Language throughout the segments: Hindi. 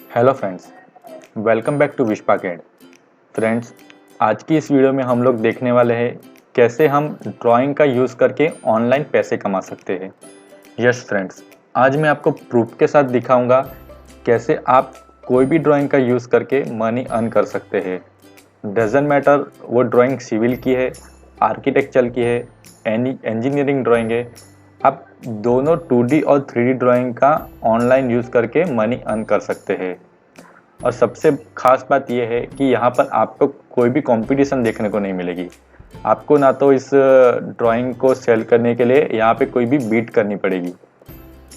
Hello friends, welcome back to विश्पाकेड। फ्रेंड्स, आज की इस वीडियो में हम लोग देखने वाले हैं कैसे हम ड्राइंग का यूज़ करके ऑनलाइन पैसे कमा सकते हैं। यस फ्रेंड्स, आज मैं आपको प्रूफ के साथ दिखाऊंगा कैसे आप कोई भी ड्राइंग का यूज़ करके मनी अर्न कर सकते हैं। डजेंट मैटर वो ड्राइंग सिविल की है, आर्किटेक्चर की है, इंजीनियरिंग ड्राइंग है, आप दोनों 2D और 3D ड्राइंग का ऑनलाइन यूज़ करके मनी अर्न कर सकते हैं। और सबसे खास बात यह है कि यहाँ पर आपको कोई भी कंपटीशन देखने को नहीं मिलेगी। आपको ना तो इस ड्राइंग को सेल करने के लिए यहाँ पे कोई भी बीट करनी पड़ेगी।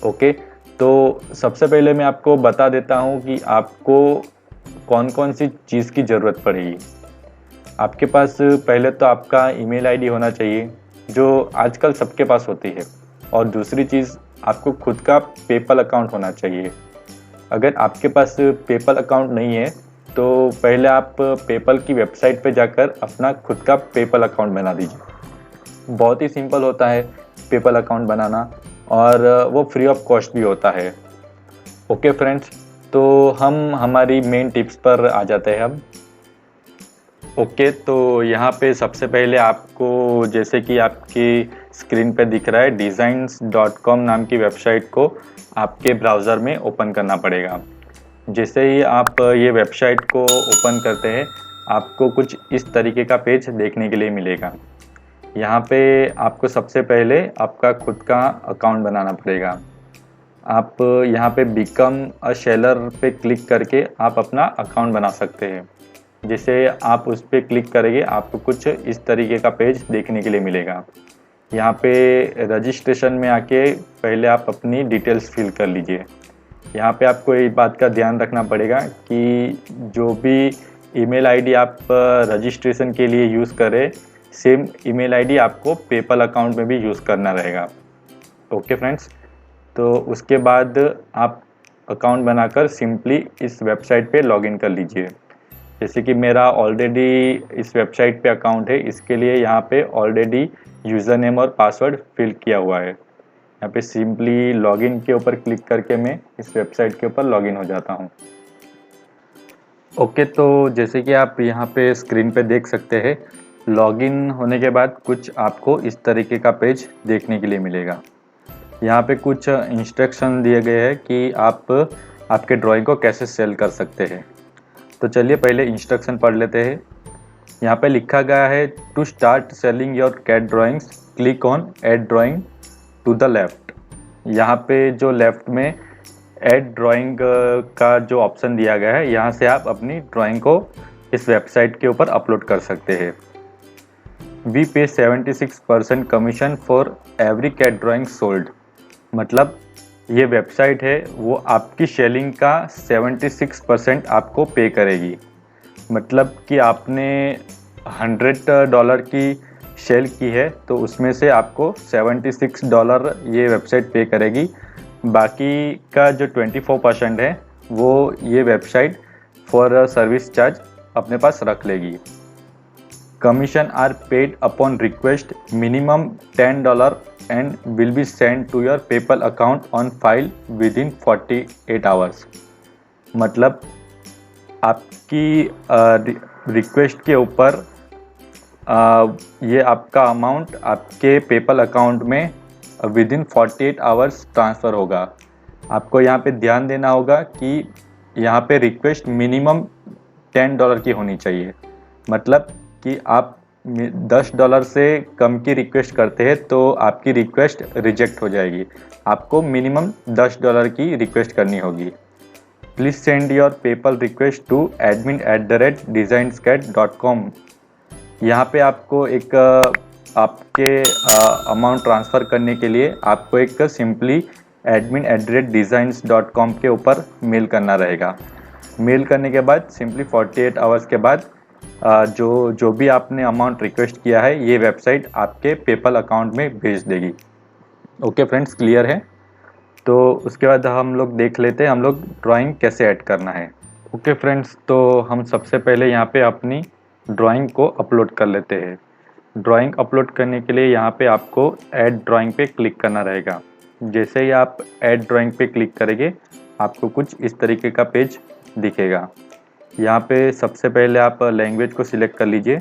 ओके, तो सबसे पहले मैं आपको बता देता हूँ कि आपको कौन कौन सी चीज़ की ज़रूरत पड़ेगी। आपके पास पहले तो आपका ईमेल आईडी होना चाहिए, जो आजकल सबके पास होती है। और दूसरी चीज़, आपको खुद का पेपल अकाउंट होना चाहिए। अगर आपके पास पेपल अकाउंट नहीं है तो पहले आप पेपल की वेबसाइट पे जाकर अपना खुद का पेपल अकाउंट बना दीजिए। बहुत ही सिंपल होता है पेपल अकाउंट बनाना, और वो फ्री ऑफ कॉस्ट भी होता है। ओके फ्रेंड्स, तो हम हमारी मेन टिप्स पर आ जाते हैं अब। ओके, तो यहाँ पे सबसे पहले आपको, जैसे कि आपकी स्क्रीन पे दिख रहा है, designs.com नाम की वेबसाइट को आपके ब्राउज़र में ओपन करना पड़ेगा। जैसे ही आप ये वेबसाइट को ओपन करते हैं, आपको कुछ इस तरीके का पेज देखने के लिए मिलेगा। यहाँ पे आपको सबसे पहले आपका खुद का अकाउंट बनाना पड़ेगा। आप यहाँ पे बिकम अ सेलर पे क्लिक करके आप अपना अकाउंट बना सकते हैं। जैसे आप उस पर क्लिक करेंगे, आपको कुछ इस तरीके का पेज देखने के लिए मिलेगा। यहाँ पे रजिस्ट्रेशन में आके पहले आप अपनी डिटेल्स फिल कर लीजिए। यहाँ पे आपको एक बात का ध्यान रखना पड़ेगा कि जो भी ईमेल आईडी आप रजिस्ट्रेशन के लिए यूज़ करें, सेम ईमेल आईडी आपको पेपल अकाउंट में भी यूज़ करना रहेगा। ओके फ्रेंड्स, तो उसके बाद आप अकाउंट बनाकर सिंपली इस वेबसाइट पे लॉगिन कर लीजिए। जैसे कि मेरा ऑलरेडी इस वेबसाइट पे अकाउंट है, इसके लिए यहाँ पे ऑलरेडी यूज़र नेम और पासवर्ड फिल किया हुआ है। यहाँ पे सिंपली लॉगिन के ऊपर क्लिक करके मैं इस वेबसाइट के ऊपर लॉगिन हो जाता हूँ। ओके, तो जैसे कि आप यहाँ पे स्क्रीन पे देख सकते हैं, लॉगिन होने के बाद कुछ आपको इस तरीके का पेज देखने के लिए मिलेगा। यहाँ पे कुछ इंस्ट्रक्शन दिए गए हैं कि आप आपके ड्राइंग को कैसे सेल कर सकते हैं। तो चलिए पहले इंस्ट्रक्शन पढ़ लेते हैं। यहाँ पे लिखा गया है, to start selling your cat drawings click on add drawing to the left. यहाँ पे जो लेफ्ट में एड ड्राइंग का जो ऑप्शन दिया गया है, यहाँ से आप अपनी ड्राइंग को इस वेबसाइट के ऊपर अपलोड कर सकते हैं। We pay 76% commission for every cat drawing sold. मतलब ये वेबसाइट है वो आपकी सेलिंग का 76% आपको पे करेगी। मतलब कि आपने $100 की सेल की है तो उसमें से आपको $76 ये वेबसाइट पे करेगी। बाकी का जो 24% है वो ये वेबसाइट फॉर सर्विस चार्ज अपने पास रख लेगी। Commission are paid upon request, minimum $10 and will be send to your PayPal account on file within 48 hours. मतलब आपकी रिक्वेस्ट के ऊपर ये आपका अमाउंट आपके पेपल अकाउंट में विद इन 48 आवर्स ट्रांसफ़र होगा। आपको यहाँ पे ध्यान देना होगा कि यहाँ पे रिक्वेस्ट मिनिमम $10 की होनी चाहिए। मतलब कि आप $10 से कम की रिक्वेस्ट करते हैं तो आपकी रिक्वेस्ट रिजेक्ट हो जाएगी। आपको मिनिमम $10 की रिक्वेस्ट करनी होगी। Please send your PayPal request to admin@designscat.com। यहाँ पे आपको एक आपके अमाउंट ट्रांसफ़र करने के लिए आपको एक सिंपली admin@designs.com के ऊपर मेल करना रहेगा। मेल करने के बाद सिंपली 48 आवर्स के बाद जो भी आपने अमाउंट रिक्वेस्ट किया है, ये वेबसाइट आपके पेपल अकाउंट में भेज देगी। ओके फ्रेंड्स, क्लियर है? तो उसके बाद हम लोग देख लेते हैं हम लोग ड्राइंग कैसे ऐड करना है। ओके फ्रेंड्स, तो हम सबसे पहले यहाँ पे अपनी ड्राइंग को अपलोड कर लेते हैं। ड्राइंग अपलोड करने के लिए यहाँ पे आपको ऐड ड्राइंग पे क्लिक करना रहेगा। जैसे ही आप ऐड ड्राइंग पे क्लिक करेंगे, आपको कुछ इस तरीके का पेज दिखेगा। यहाँ पे सबसे पहले आप लैंग्वेज को सिलेक्ट कर लीजिए।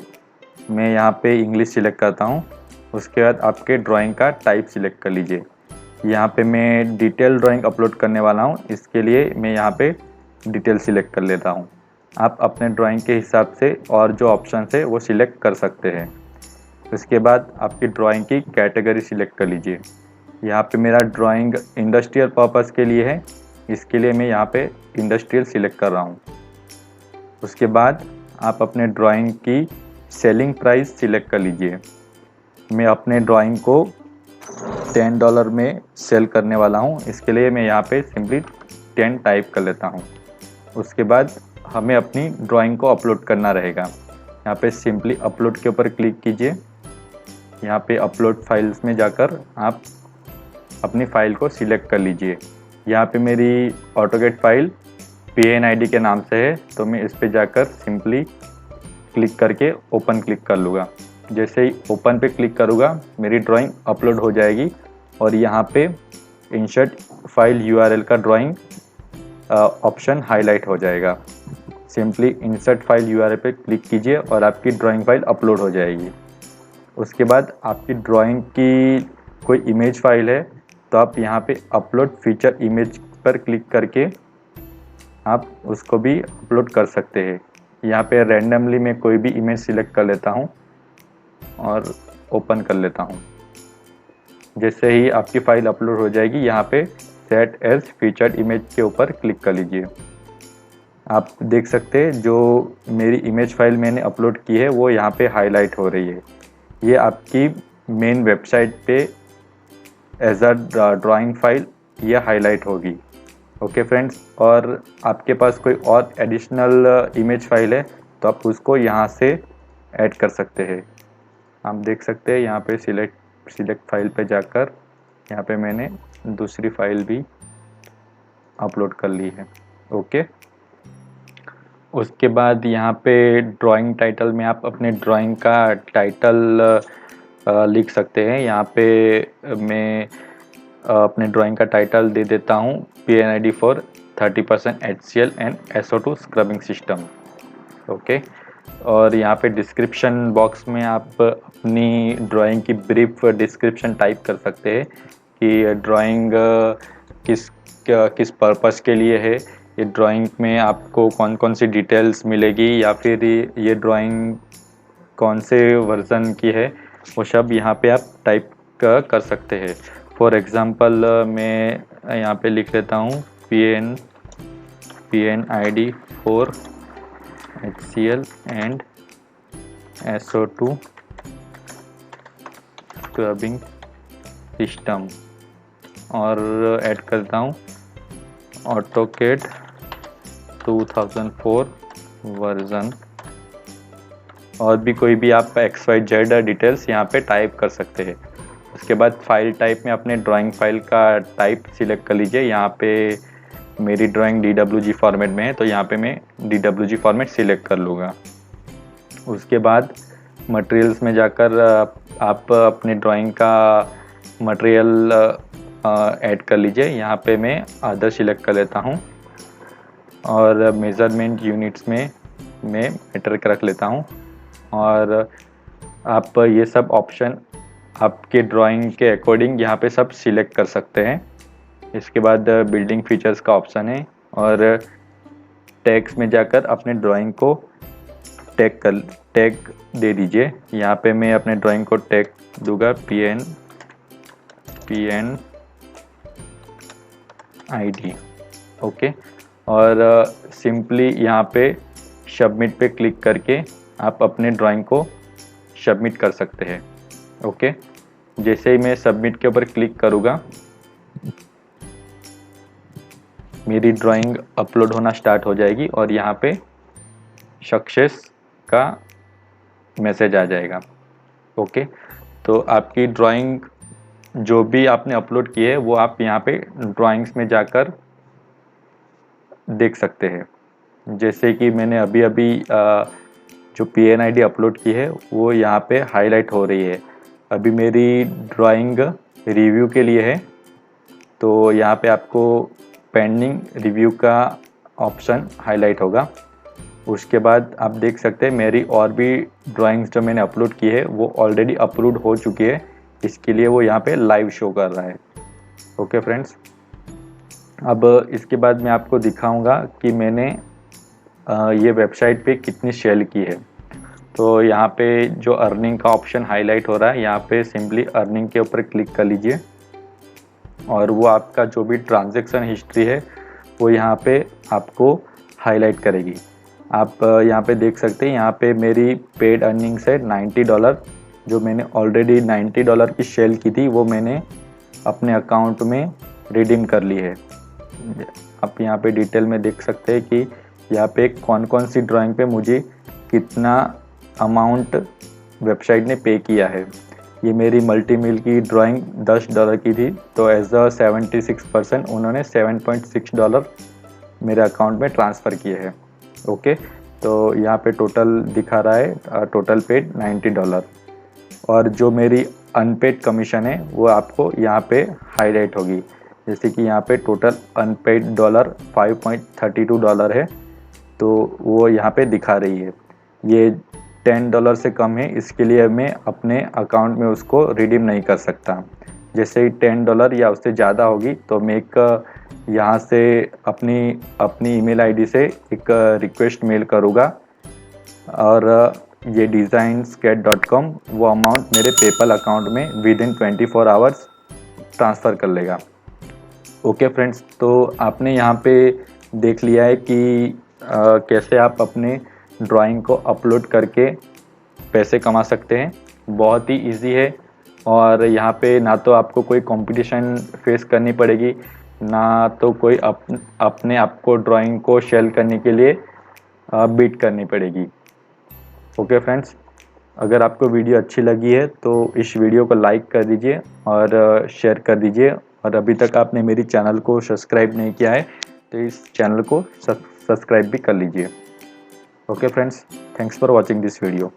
मैं यहाँ पे इंग्लिश सिलेक्ट करता हूँ। उसके बाद आपके ड्राइंग का टाइप सिलेक्ट कर लीजिए। यहाँ पे मैं डिटेल ड्राइंग अपलोड करने वाला हूँ, इसके लिए मैं यहाँ पे डिटेल सिलेक्ट कर लेता हूँ। आप अपने ड्राइंग के हिसाब से और जो ऑप्शन है वो सिलेक्ट कर सकते हैं। उसके बाद आपकी ड्राइंग की कैटेगरी सिलेक्ट कर लीजिए। यहाँ पे मेरा ड्राइंग इंडस्ट्रियल पर्पस के लिए है, इसके लिए मैं यहाँ पे इंडस्ट्रियल सिलेक्ट कर रहा हूँ। उसके बाद आप अपने ड्राइंग की सेलिंग प्राइस सिलेक्ट कर लीजिए। मैं अपने ड्राइंग को $10 में सेल करने वाला हूँ, इसके लिए मैं यहाँ पे सिंपली 10 टाइप कर लेता हूँ। उसके बाद हमें अपनी ड्राइंग को अपलोड करना रहेगा। यहाँ पे सिंपली अपलोड के ऊपर क्लिक कीजिए। यहाँ पे अपलोड फाइल्स में जाकर आप अपनी फ़ाइल को सिलेक्ट कर लीजिए। यहाँ पे मेरी ऑटोकैड फाइल PNID के नाम से है, तो मैं इस पे जाकर सिंपली क्लिक करके ओपन क्लिक कर लूँगा। जैसे ही ओपन पे क्लिक करूँगा मेरी ड्राइंग अपलोड हो जाएगी और यहाँ पे इंसर्ट फाइल URL का ड्राइंग ऑप्शन हाईलाइट हो जाएगा। सिंपली इंसर्ट फाइल URL पे क्लिक कीजिए और आपकी ड्राइंग फाइल अपलोड हो जाएगी। उसके बाद आपकी ड्राइंग की कोई इमेज फाइल है तो आप यहाँ पे अपलोड फीचर इमेज पर क्लिक करके आप उसको भी अपलोड कर सकते हैं। यहाँ पे रैंडमली मैं कोई भी इमेज सिलेक्ट कर लेता हूँ और ओपन कर लेता हूँ। जैसे ही आपकी फ़ाइल अपलोड हो जाएगी यहाँ पे सेट एज फीचर्ड इमेज के ऊपर क्लिक कर लीजिए। आप देख सकते हैं जो मेरी इमेज फाइल मैंने अपलोड की है वो यहाँ पे हाईलाइट हो रही है। ये आपकी मेन वेबसाइट पे एज अ ड्राइंग फाइल ये हाईलाइट होगी। ओके फ्रेंड्स, और आपके पास कोई और एडिशनल इमेज फाइल है तो आप उसको यहाँ से ऐड कर सकते हैं। आप देख सकते हैं यहाँ पे सिलेक्ट फाइल पे जाकर यहाँ पे मैंने दूसरी फाइल भी अपलोड कर ली है। ओके, उसके बाद यहाँ पे ड्राइंग टाइटल में आप अपने ड्राइंग का टाइटल लिख सकते हैं। यहाँ पे मैं अपने ड्राइंग का टाइटल दे देता हूँ PNID for 30% HCl and SO2 scrubbing system. Okay, और यहाँ पे डिस्क्रिप्शन बॉक्स में आप अपनी ड्राइंग की ब्रीफ डिस्क्रिप्शन टाइप कर सकते हैं कि ड्राइंग किस पर्पस के लिए है, ये ड्राइंग में आपको कौन कौन सी डिटेल्स मिलेगी या फिर ये ड्राइंग कौन से वर्जन की है, वो सब यहाँ पे आप टाइप कर सकते हैं। फॉर एग्ज़ाम्पल मैं यहाँ पे लिख लेता हूँ PNID for HCl and SO2 scrubbing system और ऐड करता हूँ ऑटोकैड 2004 वर्जन। और भी कोई भी आप XYZ डिटेल्स यहाँ पे टाइप कर सकते हैं। उसके बाद फाइल टाइप में अपने ड्राइंग फाइल का टाइप सिलेक्ट कर लीजिए। यहाँ पे मेरी ड्राइंग DWG फॉर्मेट में है तो यहाँ पे मैं DWG फॉर्मेट सिलेक्ट कर लूँगा। उसके बाद मटेरियल्स में जाकर आप अपने ड्राइंग का मटेरियल ऐड कर लीजिए। यहाँ पे मैं अदर सिलेक्ट कर लेता हूँ और मेज़रमेंट यूनिट्स में मैं मीटर रख लेता हूँ। और आप ये सब ऑप्शन आपके ड्राइंग के अकॉर्डिंग यहाँ पे सब सिलेक्ट कर सकते हैं। इसके बाद बिल्डिंग फीचर्स का ऑप्शन है और टैग्स में जाकर अपने ड्राइंग को टैग दे दीजिए। यहाँ पे मैं अपने ड्राइंग को टैग दूंगा PNID। ओके, और सिंपली यहाँ पे सबमिट पे क्लिक करके आप अपने ड्राइंग को सबमिट कर सकते हैं। ओके, जैसे ही मैं सबमिट के ऊपर क्लिक करूँगा मेरी ड्राइंग अपलोड होना स्टार्ट हो जाएगी और यहाँ पे सक्सेस का मैसेज आ जाएगा। ओके, तो आपकी ड्राइंग जो भी आपने अपलोड की है वो आप यहाँ पे ड्राइंग्स में जाकर देख सकते हैं। जैसे कि मैंने अभी जो PNID अपलोड की है वो यहाँ पे हाईलाइट हो रही है। अभी मेरी ड्राइंग रिव्यू के लिए है तो यहाँ पे आपको पेंडिंग रिव्यू का ऑप्शन हाईलाइट होगा। उसके बाद आप देख सकते हैं मेरी और भी ड्राइंग्स जो मैंने अपलोड की है वो ऑलरेडी अपलोड हो चुकी है, इसके लिए वो यहाँ पे लाइव शो कर रहा है। ओके फ्रेंड्स, अब इसके बाद मैं आपको दिखाऊंगा कि मैंने ये वेबसाइट पे कितनी सेल की है। तो यहाँ पे जो अर्निंग का ऑप्शन हाईलाइट हो रहा है, यहाँ पे सिंपली अर्निंग के ऊपर क्लिक कर लीजिए और वो आपका जो भी ट्रांजैक्शन हिस्ट्री है वो यहाँ पे आपको हाईलाइट करेगी। आप यहाँ पे देख सकते हैं, यहाँ पे मेरी पेड अर्निंग्स है $90। जो मैंने ऑलरेडी $90 की सेल की थी वो मैंने अपने अकाउंट में रिडीम कर ली है। आप यहाँ पे डिटेल में देख सकते हैं कि यहाँ पे कौन कौन सी ड्राइंग पे मुझे कितना अमाउंट वेबसाइट ने पे किया है। ये मेरी मल्टी मील की ड्राइंग $10 की थी, तो एज अ 76% उन्होंने $7.6 मेरे अकाउंट में ट्रांसफ़र किए हैं। ओके, तो यहाँ पे टोटल दिखा रहा है टोटल पेड $90 और जो मेरी अनपेड कमीशन है वो आपको यहाँ पे हाईलाइट होगी। जैसे कि यहाँ पे टोटल अनपेड डॉलर $5.32 है, तो वो यहाँ पे दिखा रही है। ये $10 से कम है, इसके लिए मैं अपने अकाउंट में उसको रिडीम नहीं कर सकता। जैसे ही $10 या उससे ज़्यादा होगी तो मैं एक यहाँ से अपनी ईमेल आईडी से एक रिक्वेस्ट मेल करूँगा और ये designscat.com वो अमाउंट मेरे पेपल अकाउंट में विदिन 24 आवर्स ट्रांसफ़र कर लेगा। ओके फ्रेंड्स, तो आपने यहाँ पे देख लिया है कि कैसे आप अपने ड्राइंग को अपलोड करके पैसे कमा सकते हैं। बहुत ही इजी है और यहाँ पे ना तो आपको कोई कंपटीशन फेस करनी पड़ेगी, ना तो कोई अपने आप को ड्राइंग को सेल करने के लिए बीट करनी पड़ेगी। ओके फ्रेंड्स, अगर आपको वीडियो अच्छी लगी है तो इस वीडियो को लाइक कर दीजिए और शेयर कर दीजिए, और अभी तक आपने मेरी चैनल को सब्सक्राइब नहीं किया है तो इस चैनल को सब्सक्राइब भी कर लीजिए। Okay friends, thanks for watching this video.